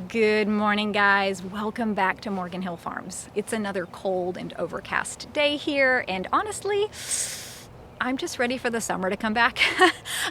Good morning, guys. Welcome back to Morgan Hill Farms. It's another cold and overcast day here, and honestly, I'm just ready for the summer to come back.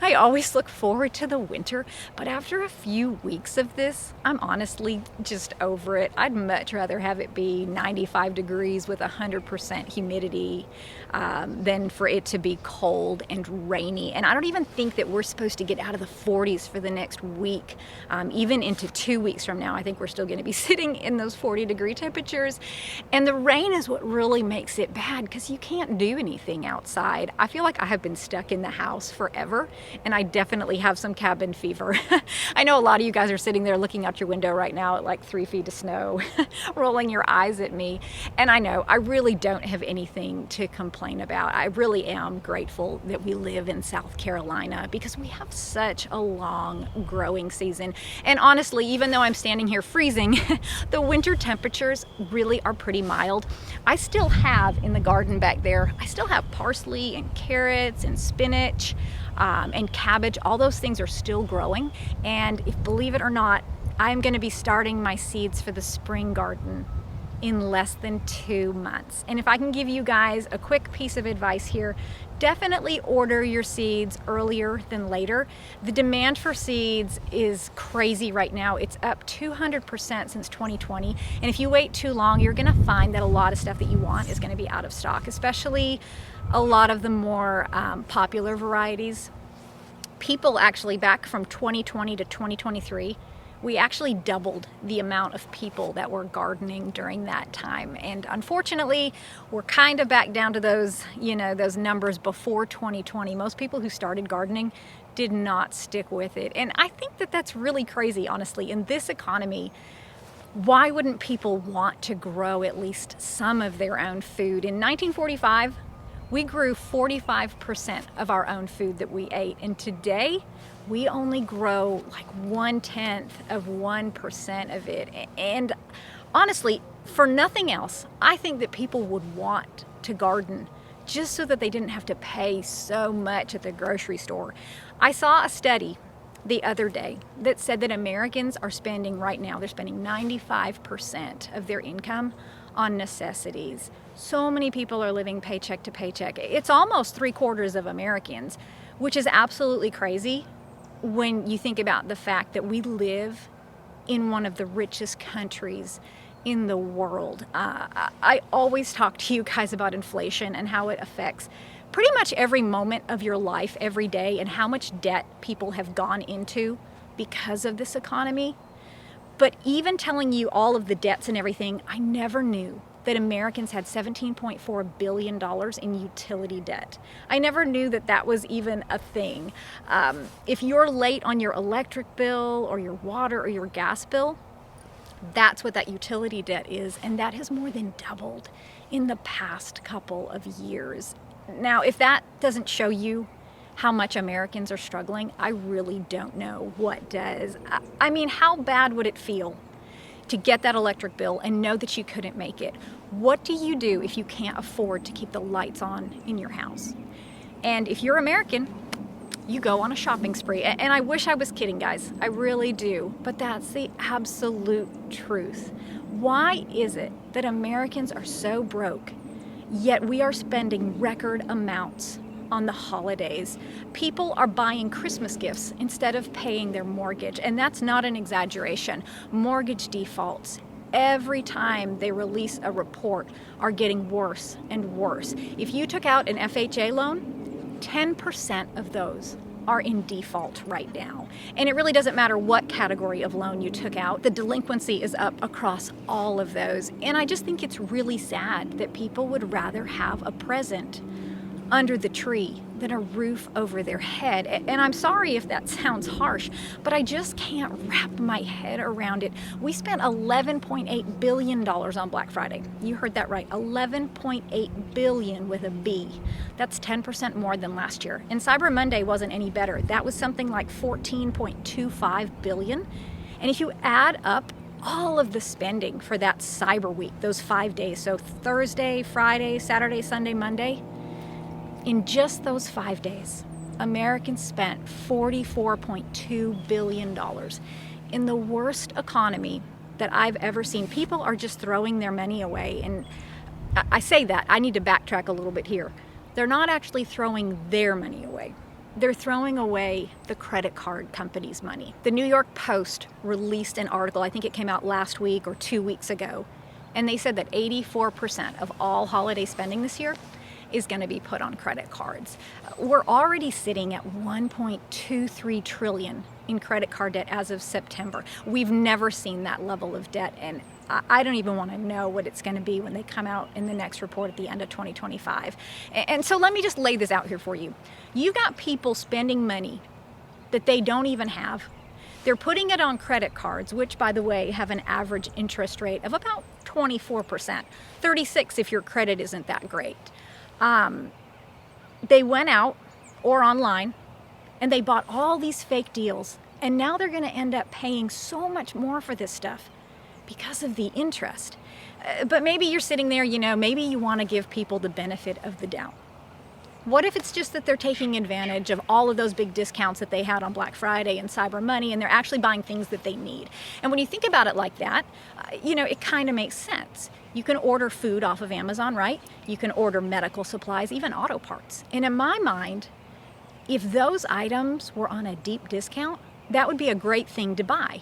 I always look forward to the winter, but after a few weeks of this, I'm honestly just over it. I'd much rather have it be 95 degrees with 100% humidity than for it to be cold and rainy. And I don't even think that we're supposed to get out of the 40s for the next week. Even into 2 weeks from now, I think we're still going to be sitting in those 40-degree temperatures. And the rain is what really makes it bad because you can't do anything outside. I feel like I have been stuck in the house forever, and I definitely have some cabin fever. I know a lot of you guys are sitting there looking out your window right now at like 3 feet of snow, rolling your eyes at me. And I know I really don't have anything to complain about. I really am grateful that we live in South Carolina because we have such a long growing season. And honestly, even though I'm standing here freezing, the winter temperatures really are pretty mild. I still have in the garden back there, I still have parsley and carrots and spinach and cabbage. All those things are still growing. And if, believe it or not, I'm going to be starting my seeds for the spring garden in less than 2 months. And if I can give you guys a quick piece of advice here, definitely order your seeds earlier than later. The demand for seeds is crazy right now. It's up 200% since 2020. And if you wait too long, you're gonna find that a lot of stuff that you want is gonna be out of stock, especially a lot of the more popular varieties. People actually, back from 2020 to 2023, we actually doubled the amount of people that were gardening during that time. And unfortunately, we're kind of back down to those, those numbers before 2020. Most people who started gardening did not stick with it. And I think that that's really crazy, honestly. In this economy, why wouldn't people want to grow at least some of their own food? In 1945, we grew 45% of our own food that we ate. And today, we only grow like 0.1% of it. And honestly, for nothing else, I think that people would want to garden just so that they didn't have to pay so much at the grocery store. I saw a study the other day that said that Americans are spending right now, they're spending 95% of their income on necessities. So many people are living paycheck to paycheck. It's almost 3/4 of Americans, which is absolutely crazy when you think about the fact that we live in one of the richest countries in the world. I always talk to you guys about inflation and how it affects pretty much every moment of your life every day and how much debt people have gone into because of this economy. But even telling you all of the debts and everything, I never knew that Americans had $17.4 billion in utility debt. I never knew that that was even a thing. If you're late on your electric bill or your water or your gas bill, that's what that utility debt is, and that has more than doubled in the past couple of years. Now, if that doesn't show you how much Americans are struggling, I really don't know what does. I mean, how bad would it feel to get that electric bill and know that you couldn't make it? What do you do if you can't afford to keep the lights on in your house? And if you're American, you go on a shopping spree. And I wish I was kidding, guys. I really do. But that's the absolute truth. Why is it that Americans are so broke, yet we are spending record amounts on the holidays? People are buying Christmas gifts instead of paying their mortgage, and that's not an exaggeration. Mortgage defaults, every time they release a report, are getting worse and worse. If you took out an FHA loan, 10% of those are in default right now. And it really doesn't matter what category of loan you took out, the delinquency is up across all of those. And I just think it's really sad that people would rather have a present under the tree than a roof over their head. And I'm sorry if that sounds harsh, but I just can't wrap my head around it. We spent $11.8 billion on Black Friday. You heard that right, $11.8 billion with a B. That's 10% more than last year. And Cyber Monday wasn't any better. That was something like $14.25 billion. And if you add up all of the spending for that Cyber Week, those 5 days, so Thursday, Friday, Saturday, Sunday, Monday, in just those 5 days, Americans spent $44.2 billion. in the worst economy that I've ever seen, people are just throwing their money away. And I say that, I need to backtrack a little bit here. They're not actually throwing their money away. They're throwing away the credit card company's money. The New York Post released an article, I think it came out last week or 2 weeks ago, and they said that 84% of all holiday spending this year is going to be put on credit cards. We're already sitting at 1.23 trillion in credit card debt as of September. We've never seen that level of debt, and I don't even want to know what it's going to be when they come out in the next report at the end of 2025. And so let me just lay this out here for you. You got people spending money that they don't even have. They're putting it on credit cards, which, by the way, have an average interest rate of about 24%, 36% if your credit isn't that great. They went out or online and they bought all these fake deals, and now they're going to end up paying so much more for this stuff because of the interest. But maybe you're sitting there, maybe you want to give people the benefit of the doubt. What if it's just that they're taking advantage of all of those big discounts that they had on Black Friday and Cyber Money, and they're actually buying things that they need? And when you think about it like that, it kind of makes sense. You can order food off of Amazon, right? You can order medical supplies, even auto parts. And in my mind, if those items were on a deep discount, that would be a great thing to buy.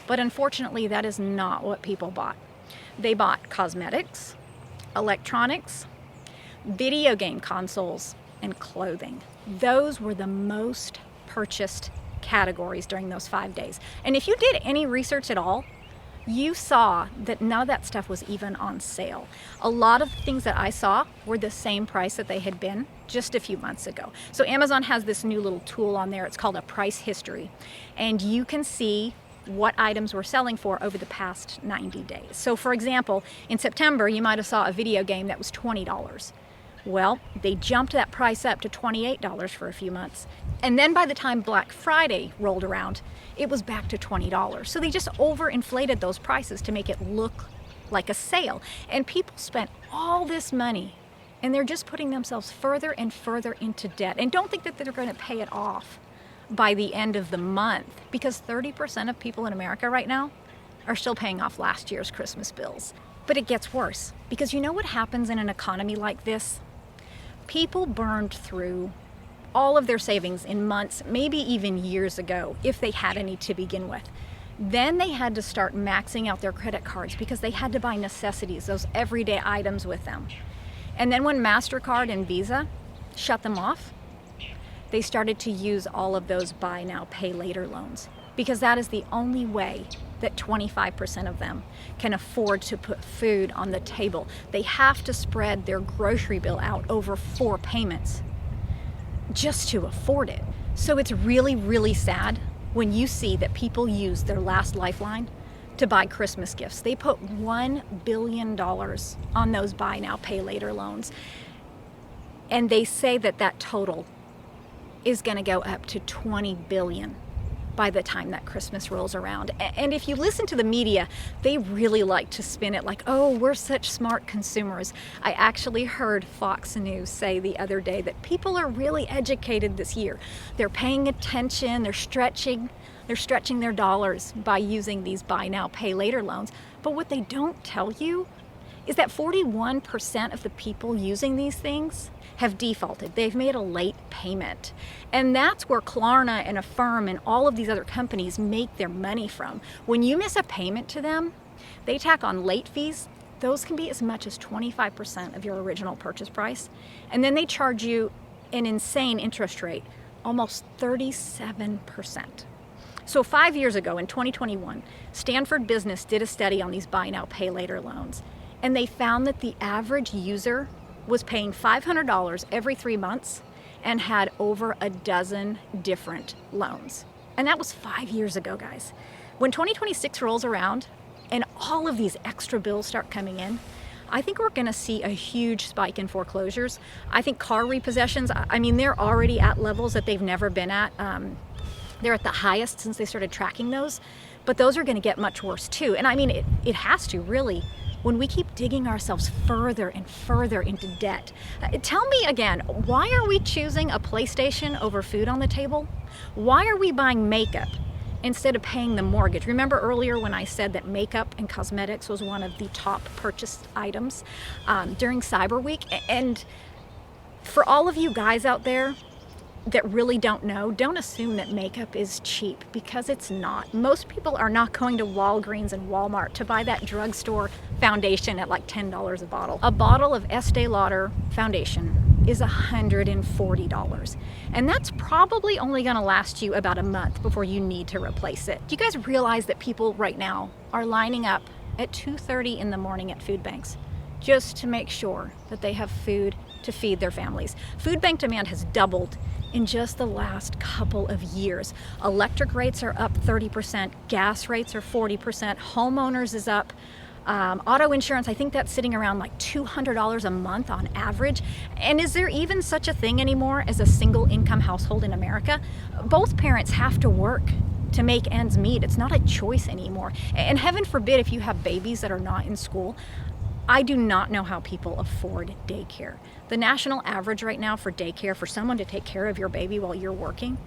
But unfortunately, that is not what people bought. They bought cosmetics, electronics, video game consoles, and clothing. Those were the most purchased categories during those 5 days. And if you did any research at all, you saw that none of that stuff was even on sale. A lot of the things that I saw were the same price that they had been just a few months ago. So Amazon has this new little tool on there. It's called a price history. And you can see what items were selling for over the past 90 days. So for example, in September, you might have saw a video game that was $20. Well, they jumped that price up to $28 for a few months. And then by the time Black Friday rolled around, it was back to $20. So they just overinflated those prices to make it look like a sale. And people spent all this money, and they're just putting themselves further and further into debt. And don't think that they're going to pay it off by the end of the month, because 30% of people in America right now are still paying off last year's Christmas bills. But it gets worse, because you know what happens in an economy like this? People burned through all of their savings in months, maybe even years ago, if they had any to begin with. Then they had to start maxing out their credit cards because they had to buy necessities, those everyday items with them. And then when MasterCard and Visa shut them off, they started to use all of those buy now, pay later loans, because that is the only way that 25% of them can afford to put food on the table. They have to spread their grocery bill out over 4 payments just to afford it. So it's really, really sad when you see that people use their last lifeline to buy Christmas gifts. They put $1 billion on those buy now, pay later loans. And they say that that total is going to go up to 20 billion by the time that Christmas rolls around. And if you listen to the media, they really like to spin it like, oh, we're such smart consumers. I actually heard Fox News say the other day that people are really educated this year. They're paying attention, they're stretching their dollars by using these buy now, pay later loans. But what they don't tell you is that 41% of the people using these things have defaulted. They've made a late payment. And that's where Klarna and Affirm and all of these other companies make their money from. When you miss a payment to them, they tack on late fees. Those can be as much as 25% of your original purchase price. And then they charge you an insane interest rate, almost 37%. So 5 years ago, in 2021, Stanford Business did a study on these buy now, pay later loans. And they found that the average user was paying $500 every 3 months and had over a dozen different loans. And that was 5 years ago, guys. When 2026 rolls around and all of these extra bills start coming in, I think we're going to see a huge spike in foreclosures. I think car repossessions, they're already at levels that they've never been at. They're at the highest since they started tracking those, but those are going to get much worse too. And it has to, really. When we keep digging ourselves further and further into debt. Tell me again, why are we choosing a PlayStation over food on the table? Why are we buying makeup instead of paying the mortgage. Remember earlier when I said that makeup and cosmetics was one of the top purchased items during Cyber Week? And for all of you guys out there that really don't know, don't assume that makeup is cheap, because it's not. Most people are not going to Walgreens and Walmart to buy that drugstore foundation at like $10 a bottle. A bottle of Estee Lauder foundation is $140. And that's probably only gonna last you about a month before you need to replace it. Do you guys realize that people right now are lining up at 2:30 in the morning at food banks just to make sure that they have food to feed their families? Food bank demand has doubled in just the last couple of years. Electric rates are up 30%, gas rates are 40%, homeowners is up. Auto insurance, I think that's sitting around like $200 a month on average. And is there even such a thing anymore as a single income household in America? Both parents have to work to make ends meet. It's not a choice anymore. And heaven forbid if you have babies that are not in school. I do not know how people afford daycare. The national average right now for daycare, for someone to take care of your baby while you're working,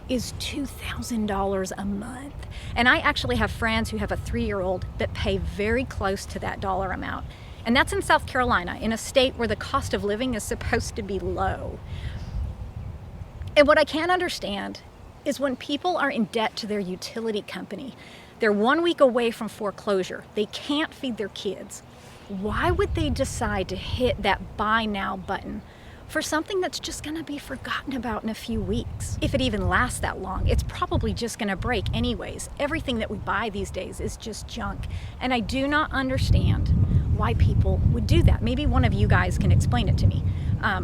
is $2,000 a month. And I actually have friends who have a 3-year-old that pay very close to that dollar amount. And that's in South Carolina, in a state where the cost of living is supposed to be low. And what I can't understand is when people are in debt to their utility company, they're 1 week away from foreclosure, they can't feed their kids. Why would they decide to hit that buy now button for something that's just gonna be forgotten about in a few weeks? If it even lasts that long, it's probably just gonna break anyways. Everything that we buy these days is just junk. And I do not understand why people would do that. Maybe one of you guys can explain it to me.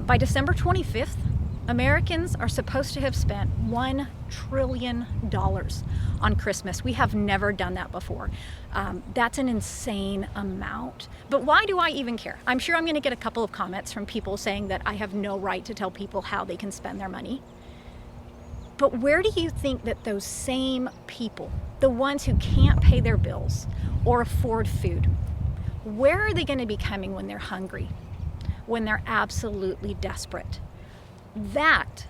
By December 25th, Americans are supposed to have spent $1 trillion on Christmas. We have never done that before. That's an insane amount. But why do I even care? I'm sure I'm gonna get a couple of comments from people saying that I have no right to tell people how they can spend their money. But where do you think that those same people, the ones who can't pay their bills or afford food, where are they gonna be coming when they're hungry, when they're absolutely desperate? That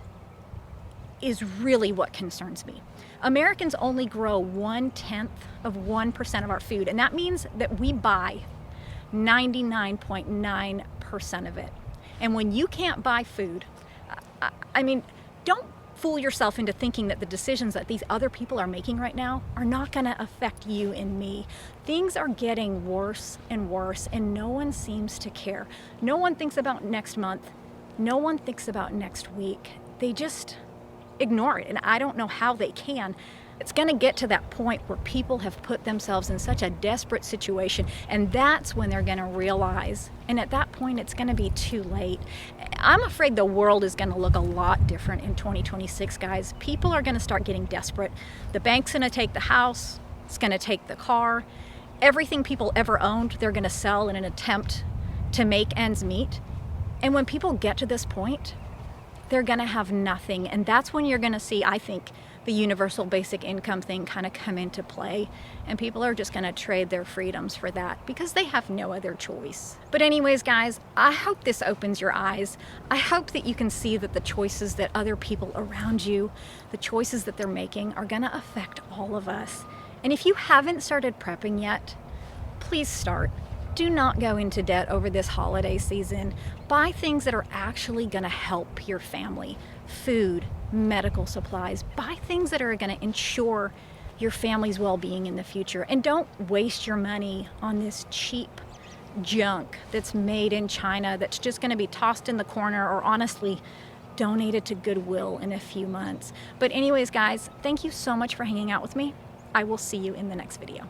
is really what concerns me. Americans only grow 0.1% of our food, and that means that we buy 99.9% of it. And when you can't buy food, I mean, don't fool yourself into thinking that the decisions that these other people are making right now are not gonna affect you and me. Things are getting worse and worse, and no one seems to care. No one thinks about next month. No one thinks about next week. They just ignore it, and I don't know how they can. It's gonna get to that point where people have put themselves in such a desperate situation, and that's when they're gonna realize, and at that point it's gonna be too late. I'm afraid the world is gonna look a lot different in 2026, guys. People are gonna start getting desperate. The bank's gonna take the house, it's gonna take the car. Everything people ever owned, they're gonna sell in an attempt to make ends meet. And when people get to this point, they're gonna have nothing. And that's when you're gonna see, I think, the universal basic income thing kind of come into play. And people are just gonna trade their freedoms for that because they have no other choice. But anyways, guys, I hope this opens your eyes. I hope that you can see that the choices that other people around you, the choices that they're making, are gonna affect all of us. And if you haven't started prepping yet, please start. Do not go into debt over this holiday season. Buy things that are actually gonna help your family. Food, medical supplies. Buy things that are gonna ensure your family's well-being in the future. And don't waste your money on this cheap junk that's made in China that's just gonna be tossed in the corner or honestly donated to Goodwill in a few months. But anyways, guys, thank you so much for hanging out with me. I will see you in the next video.